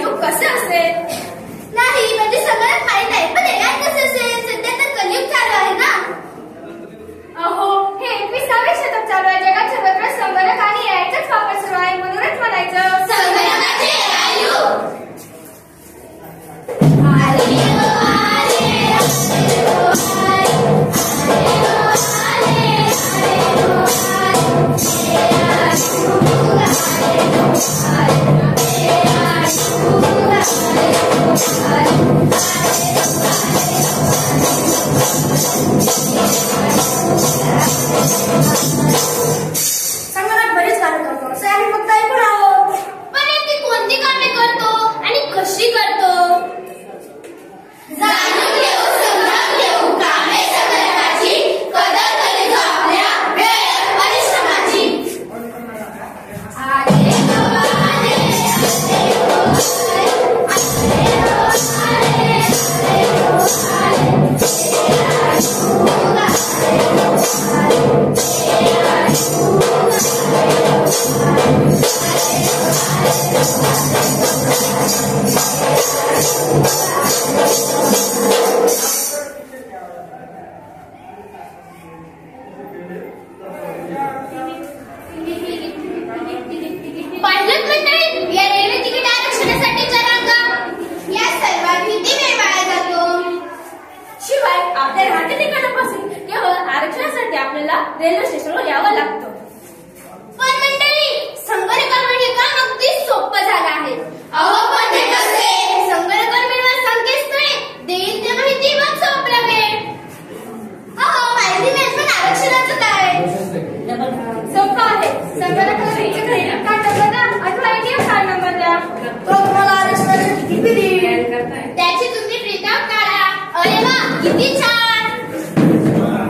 युग कसे असेल? नाही म्हणजे सगळ्यात माहित आहे, पण एआय कसे असेल? सध्या तर कलियुग चालू आहे ना. अहो, हे 21वे शतक चालू आहे. जगात सर्वत्र संगणक आणि एआयचाच वापर सुरू आहे. म्हणूनच म्हणायचं संगणकाचे एआय युग. संगणक बरीच कामे करतो असे आम्ही फक्त ऐकून आहोत. पण नेमकी कोणती कामे करतो आणि कशी करतो? जाणून घेऊ, समजून घेऊ कामे संगणकाची, कदर करीत आपल्या वेळ परिश्रमाची. आले हो आले, आले हो आले, आले हो आले, आले हो पाहिलं मंडळी, या रेल्वे तिकीट आरक्षणासाठीच्या रांगा, या सर्वात किती वेळ वाया जातो. शिवाय आपल्या राहत्या ठिकाणापासून केवळ आरक्षणासाठी आपल्याला रेल्वे स्टेशनवर यावं लागतं. पण मंडळी, संगणकावर हे काम अगदी सोपं झालं आहे. अहो पण ते कसे? संगणकावर मिळवा संकेतस्थळे, देईल ते माहिती मग सोपला वेळ. अहो माहिती नाही, पण आरक्षणाचं काय? सोपं आहे. संगणकावर एक क्रेडिट कार्ड नंबर द्या अथवा एटीएम कार्ड नंबर द्या. तो तुम्हाला आरक्षणाचे तिकीट देईल. त्याची तुम्ही प्रिंटआउट काढा. अरे वा, किती छान.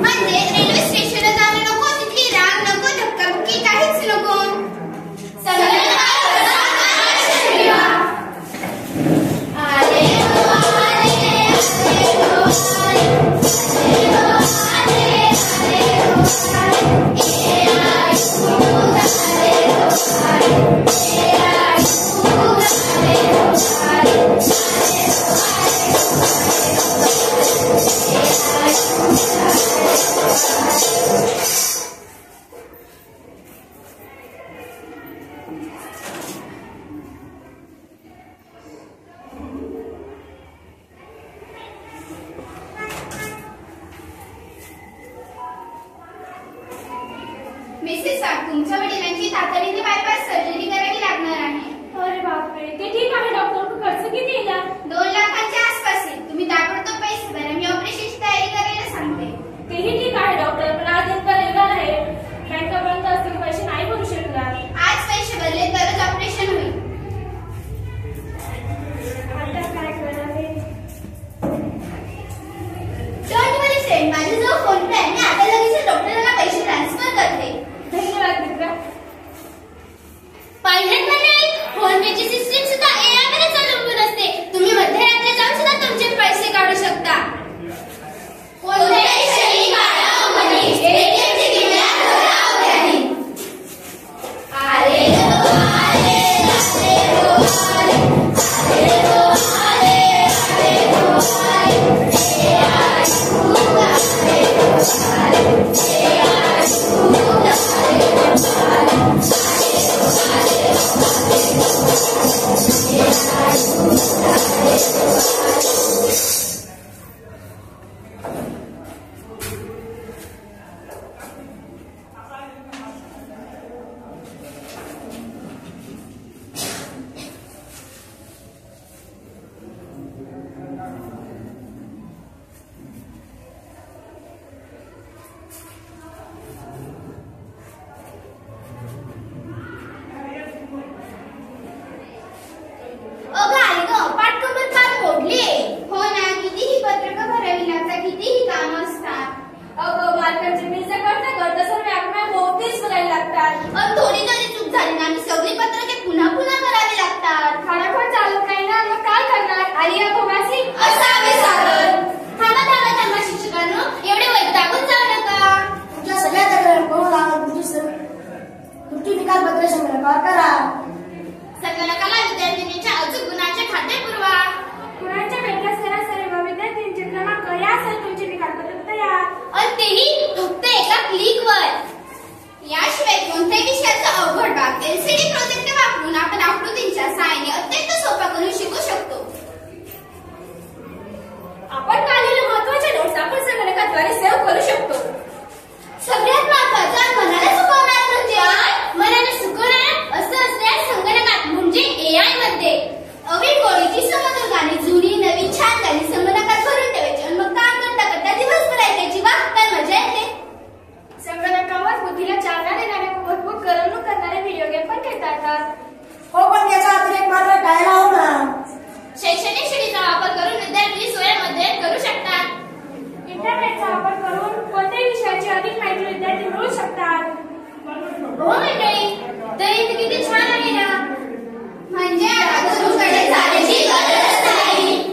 म्हणजे रेल्वे स्टेशनला जाणं नको, तिथली रांग नको, धक्काबुक्की काहीच नको. संगणकावर आरक्षण मिळवा. आले हो आले, आले हो आले, आले हो आले, आले हो आले, एआय युग आले हो आले, एआय युग आले हो आले, मिसेस साठ, तुमच्या वडिलांची तातडीने बायपास सर्जरी करावी लागणार आहे. अरे बापरे, ते ठीक आहे डॉक्टर. खर्च किती येणार? 2 लाखांच्या आसपास येईल. तुम्ही ताबडतोब पैसे भरा. मी ऑपरेशनची तयारी करायला सांगते. तेही ठीक आहे डॉक्टर, पण आज इतका रविवार आहे, बँकेपर्यंत असतील पैसे नाही भरू शकणार. आज पैसे भरले तरच ऑपरेशन होईल. आता काय करावे? डोंट वरी फ्रेंड, माझ्याजवळ फोन पे आहे. मी आता लगेच डॉक्टरांना पैसे ट्रान्सफर करते. धन्यवाद मित्र. पायलट मंडळी, फोन पेची सिस्टीम सुद्धा एआय वरच अवलंबून असते. तुम्ही मध्यरात्री जाऊन सुद्धा तुमचे पैसे काढू शकता. कोणत्याही क्षणी काढा मनी, एटीएमची किल्ल्या धरा उद्यानी. आले हो आले, आले हो आले, आले हो आले, आले हो आले, एआय युग आले हो आले, एआय युग आले हो आले, संगणकाला विद्यार्थिनीच्या अचूक गुणाच्या क्लिकवर. याशिवाय कोणत्याही विषयाचा अवघड भाग एलसीडी प्रोजेक्ट वापरून आपण आकृतींच्या सहाय्याने अत्यंत सोपा करून शिकू शकतो. आपण काढलेल्या महत्त्वाच्या नोट्स आपण संगणकाद्वारे सेव्ह करू शकतो. सगळ्यात महत्त्वाचं मनाला सुकवणार म्हणजे मनाला सुकवणार असं असल्यास संगणकात म्हणजे एआय मध्ये अवीट गोळीची समोर गाणी जुनी नवी छान गाणी संगणकात भरून ठेवायची आणि मग काम करता करता दिवसभर ऐकायची. वा काय मजा येते. संगणकावर बुद्धीला चालना देणारे व भरपूर करमणूक करणारे व्हिडिओ गेम पण खेळता येतात. हो, पण त्याचा अतिरेक मात्र टाळायला हवा ना. शैक्षणिक शिडीचा वापर करून विद्यार्थी स्वयंमध्ये करू शकतात. इंटरनेटचा वापर करून कोणत्याही विषयाची अधिक माहिती विद्यार्थी मिळवू शकतात. हो मंडळी, तरी ते किती छान आहे ना. म्हणजे आता दुसरीकडे जाण्याची गरज नाही.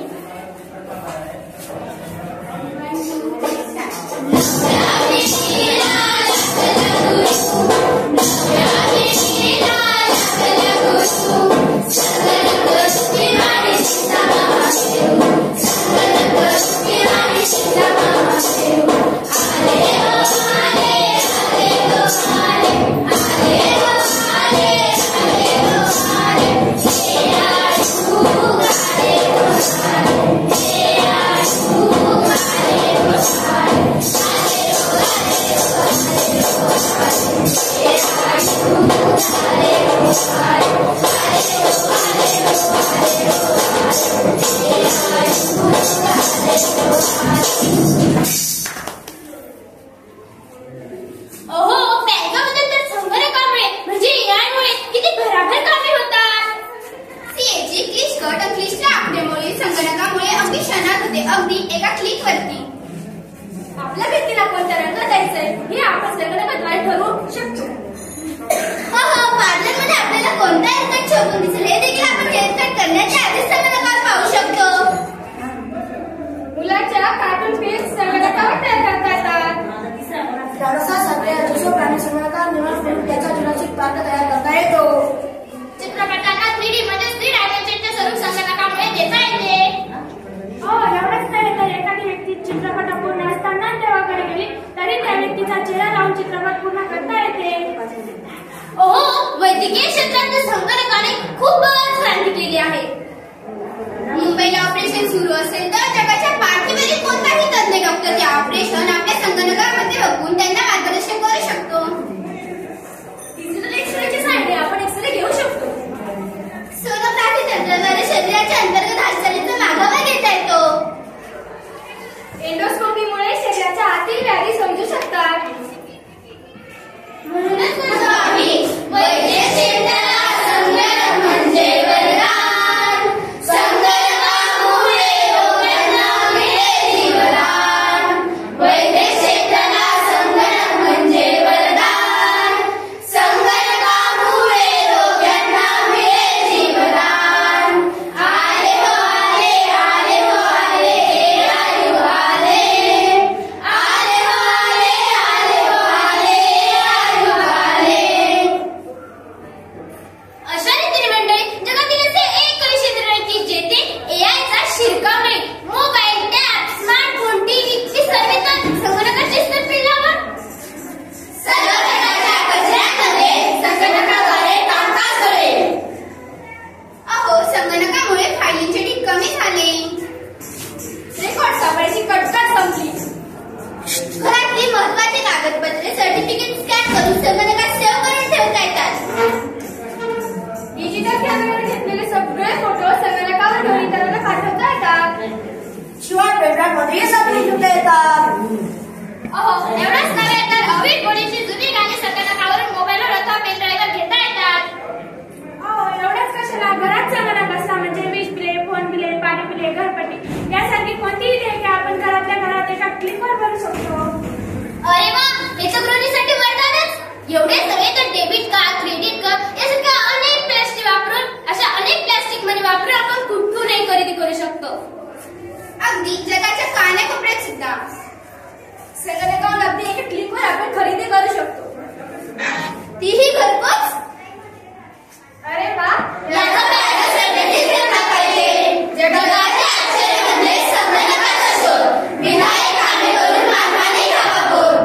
अगदी एका क्लिक वरती. आपल्या व्यक्तीला कोणत्या रंग द्यायचंय हे आपण संगणकाद्वारे ठरवू शकतो. पार्लर मध्ये आपल्याला कोणता हेअरकट शोधून दिसेल हे देखील आपण हेअरकट करण्याच्या आधी संगणकावर पाहू शकतो. मुलाच्या कार्टून फिल्म संगणकावर तयार करता येतात. डायनोसॉरसारख्या अजून प्राणी संगणकावर निवड करून त्याचा जुरासिक पार्क तयार करता येतो. चित्रपटांना 3D म्हणजे 3 डायमेन्शनचे स्वरूप संगणकामुळे देता येते. एवढंच नाही तर एखादी व्यक्ती चित्रपट पूर्ण असताना देवाकडे गेली तरी त्या व्यक्तीचा चेहरा लावून चित्रपट पूर्ण करता येते. वैद्यकीय क्षेत्रात संगणकाने खूपच क्रांती केली आहे. मुंबईला ऑपरेशन सुरू असेल तर जगाच्या पाठीवरील कोणताही तज्ञ डॉक्टर ते ऑपरेशन आपल्या संगणकामध्ये बघून त्यांना मार्गदर्शन करू शकतो. डिजिटल एक्सरेच्या सहाय्याने आपण एक्सरे घेऊ शकतो. सोनोग्राफी तंत्राद्वारे शरीराच्या अंतर्गत हालचालीचा मागोवा घेता येतो. एंडोस्कोपीमुळे शरीराच्या आतील व्याधी समजू शकतात. म्हणूनच म्हणतो आम्ही वैद्य क्षेत्राला संगणक म्हणजे वरदान. संगणकामुळे रोग्यांना मिळेल जीवदान. वैद्य क्षेत्राला संगणक म्हणजे वरदान. संगणकामुळे रोग्यांना मिळेल जीवदान. आले हो आले, आले हो आले, आले हो आले. आले हो आले, आले हो आले, आले हो आले. अशा रीतीने मंडळी जगातील असे एकही क्षेत्र नाही की जेथे एआयचा शिरकाव नाही. मोबाईल, टॅब, स्मार्टफोन, टीव्ही हे सर्व तर संगणकाचे तपशिलावर. सर्व प्रकारच्या कचऱ्यामध्ये संगणकाद्वारे कामकाज होईल. संगणकामुळे फायलींचे ढीग कमी झाले. रेकॉर्ड सापडायची कटकट संपली. घरातली महत्त्वाची कागदपत्रे सर्टिफिकेट स्कॅन करून संगणकात सेव्ह करून ठेवता येतात. डिजिटल कॅमेऱ्याने घेतलेले सगळे फोटो संगणकावर ठेवून इतरांना पाठवता येतात. शिवाय पेनड्राईव्ह मध्येही सापडे ठेवता येतात. एवढंच नव्हे तर अवीट गोळीची जुनी गाणी संगणकावरून मोबाईलवर अथवा पेनड्राईव्हवर घेता येतात. एवढंच कशाला घरात संगणक असला म्हणजे वीज बिले, फोन बिले, पाणी बिले, घरपट्टी यासारखी कोणतीही देयके आपण घरातल्या घरात एका क्लिकवर भरू शकतो. अरे वा, हे तर गृहिणीसाठी वरदानच. एवढेच नव्हे तर डेबिट कार्ड, क्रेडिट कार्ड यासारख्या अनेक प्लास्टिक वापरून अशा अनेक प्लास्टिक मनी वापरून आपण कुठूनही खरेदी करू शकतो. अगदी जगाच्या कानाकोपऱ्यात सुद्धा संगणकावर अगदी एका क्लिकवर आपण खरेदी करू शकतो. तीही घरपोच. अरे वा, जगाचे आश्चर्य म्हणजे संगणकाचा शोध. विनायक आम्ही करून मानवाने घ्यावा बोध.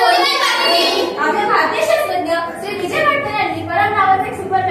आपले भारतीय शास्त्रज्ञ श्री विजय भट्टर यांनी परम नावाचा एक सुपर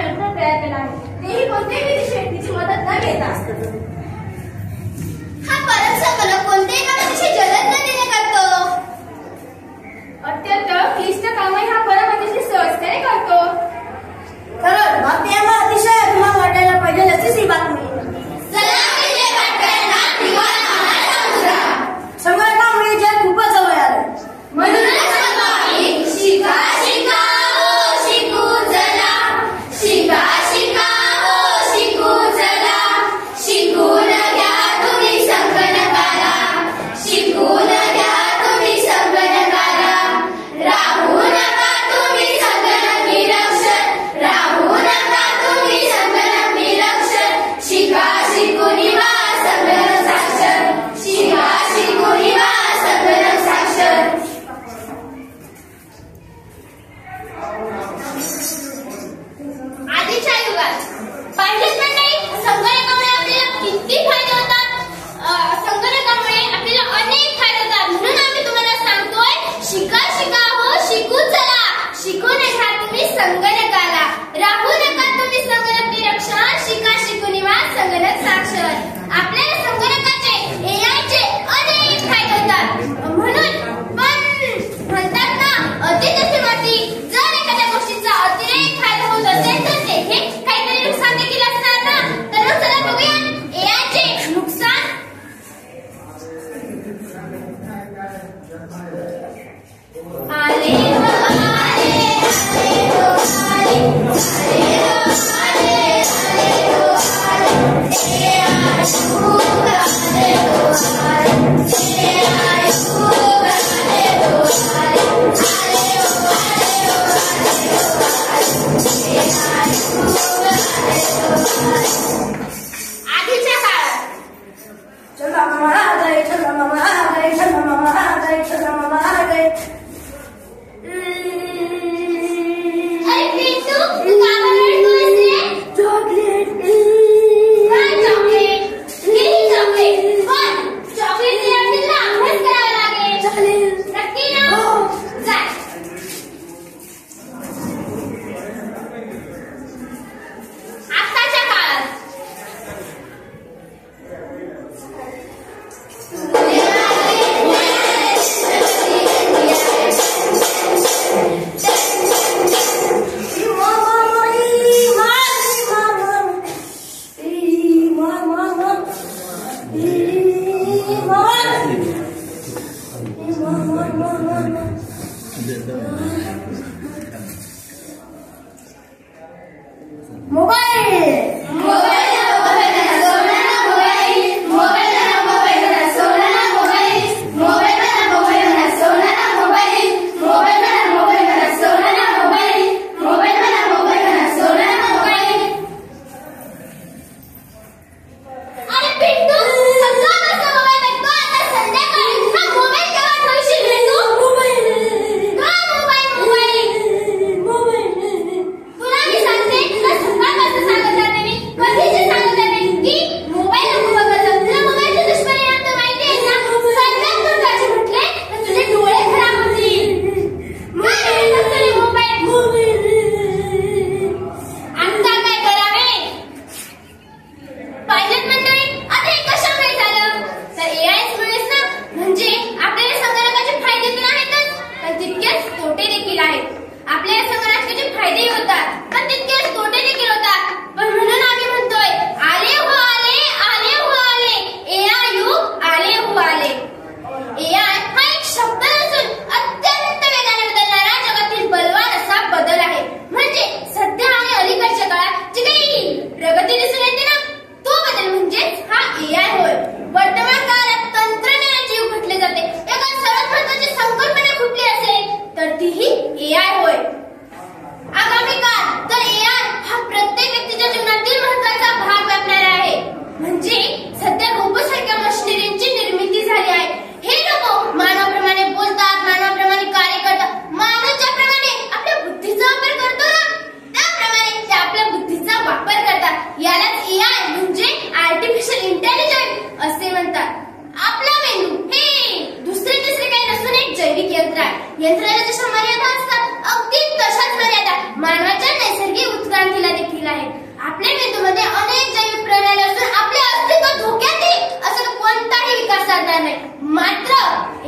मानवाच्या नैसर्गिक उत्क्रांतीला देखील आहेत. आपल्या मेंदूमध्ये अनेक जैविक प्रणाली असून आपले अस्तित्व धोक्यात येईल असं कोणताही विकास साधणार नाही. मात्र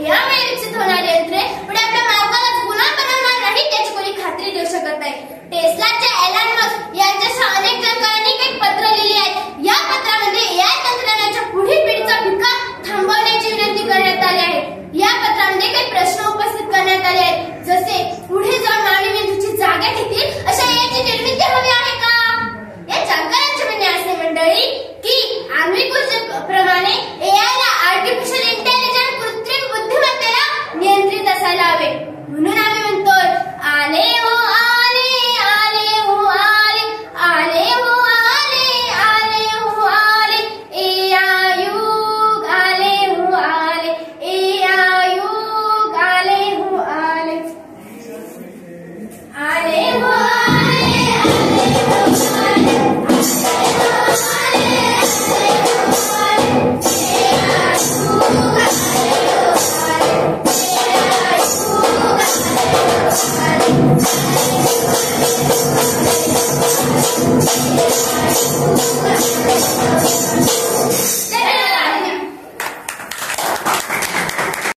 या विकसित होणारी यंत्रे पुढे आपल्या